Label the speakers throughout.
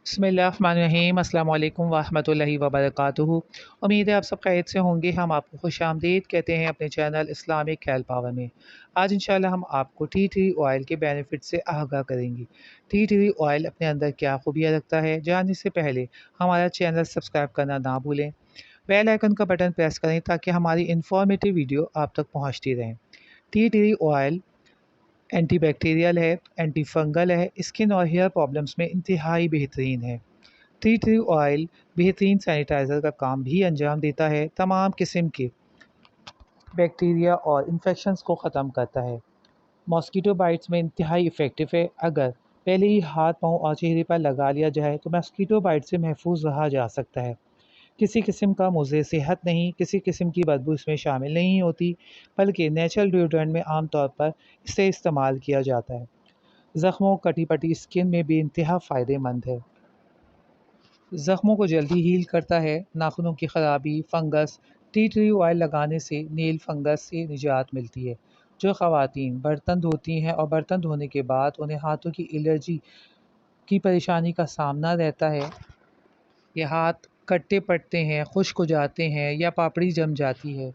Speaker 1: बिस्मिल्लाहिर्रहमानिर्रहीम अस्सलाम वालेकुम वरहमतुल्लाहि वबरकातुहू। उम्मीद है आप सब खैरियत से होंगे। हम आपको खुश आमदीद कहते हैं अपने चैनल इस्लामिक हेल्थ पावर में। आज इंशाल्लाह हम आपको टी ट्री ऑयल के बेनिफिट से आगाह करेंगे। टी ट्री ऑयल अपने अंदर क्या खूबियाँ रखता है, जानने से पहले हमारा चैनल सब्सक्राइब करना ना भूलें। बेल आइकन का बटन प्रेस करें ताकि हमारी इन्फॉर्मेटिव वीडियो आप तक पहुँचती रहें। Tea tree oil anti bacterial है, एंटी फंगल है, स्किन और हेयर प्रॉब्लम्स में इंतहाई बेहतरीन है। टी ट्री ऑयल बेहतरीन सैनिटाइज़र का काम भी अंजाम देता है, तमाम किस्म के बैक्टीरिया और इन्फेक्शंस को ख़त्म करता है। मॉस्किटो बाइट्स में इंतहाई इफ़ेक्टिव है। अगर पहले ही हाथ, पाँव और चेहरे पर लगा लिया जाए तो मॉस्किटो बाइट से महफूज रहा जा सकता है। किसी किस्म का मुज़र सेहत नहीं, किसी किस्म की बदबू इसमें शामिल नहीं होती, बल्कि नेचुरल डिओड्रेंट में आम तौर पर इसे इस्तेमाल किया जाता है। ज़ख्मों, कटी पटी स्किन में भी इंतहा फ़ायदेमंद है। ज़ख्मों को जल्दी हील करता है। नाखूनों की ख़राबी, फंगस, टी ट्री ऑयल लगाने से नेल फंगस से निजात मिलती है। जो ख़वातीन बर्तन धोती हैं और बर्तन धोने के बाद उन्हें हाथों की एलर्जी की परेशानी का सामना रहता है, ये हाथ कट्टे पड़ते हैं, खुश्क हो जाते हैं या पापड़ी जम जाती है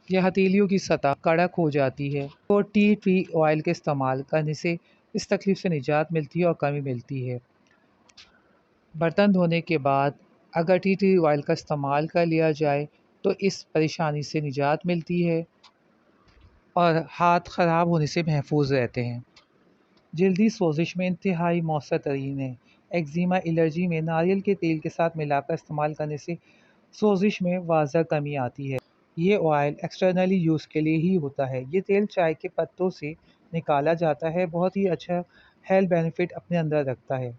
Speaker 1: या हथेलियों की सतह कड़क हो जाती है, तो टी ट्री ऑयल के इस्तेमाल करने से इस तकलीफ़ से निजात मिलती है और कमी मिलती है। बर्तन धोने के बाद अगर टी ट्री ऑयल का इस्तेमाल कर लिया जाए तो इस परेशानी से निजात मिलती है और हाथ ख़राब होने से महफूज रहते हैं। जल्दी सोजिश में इंतहाई मौसर तरीन है। एक्जिमा एलर्जी में नारियल के तेल के साथ मिलाकर इस्तेमाल करने से सोजिश में वाज़ह कमी आती है। ये ऑयल एक्सटर्नली यूज़ के लिए ही होता है। ये तेल चाय के पत्तों से निकाला जाता है। बहुत ही अच्छा हेल्थ बेनिफिट अपने अंदर रखता है।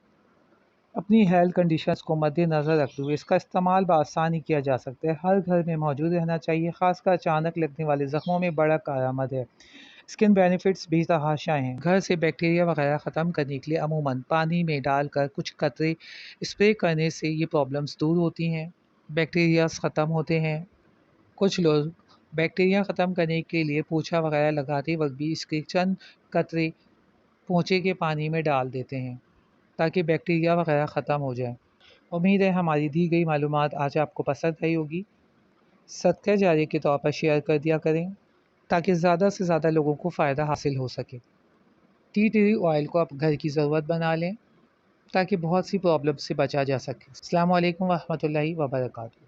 Speaker 1: अपनी हेल्थ कंडीशंस को मद्देनज़र रखते हुए इसका इस्तेमाल बआसानी किया जा सकता है। हर घर में मौजूद रहना चाहिए, ख़ासकर अचानक लगने वाले ज़ख्मों में बड़ा कारआमद है। स्किन बेनिफिट्स भी तहाशा हैं। घर से बैक्टीरिया वगैरह ख़त्म करने के लिए अमूमन पानी में डालकर कुछ कतरे स्प्रे करने से ये प्रॉब्लम्स दूर होती हैं, बैक्टीरियाज ख़त्म होते हैं। कुछ लोग बैक्टीरिया ख़त्म करने के लिए पोछा वगैरह लगाते वक्त भी इसके चंद कतरे पोंछे के पानी में डाल देते हैं ताकि बैक्टीरिया वगैरह ख़त्म हो जाए। उम्मीद है हमारी दी गई मालूमात आज आपको पसंद आई होगी। सदका जारी के तौर पर शेयर कर दिया करें ताकि ज़्यादा से ज़्यादा लोगों को फ़ायदा हासिल हो सके। टी ट्री ऑयल को आप घर की ज़रूरत बना लें ताकि बहुत सी प्रॉब्लम से बचा जा सके। अस्सलामु अलैकुम वरहमतुल्लाहि वबरकातुहू।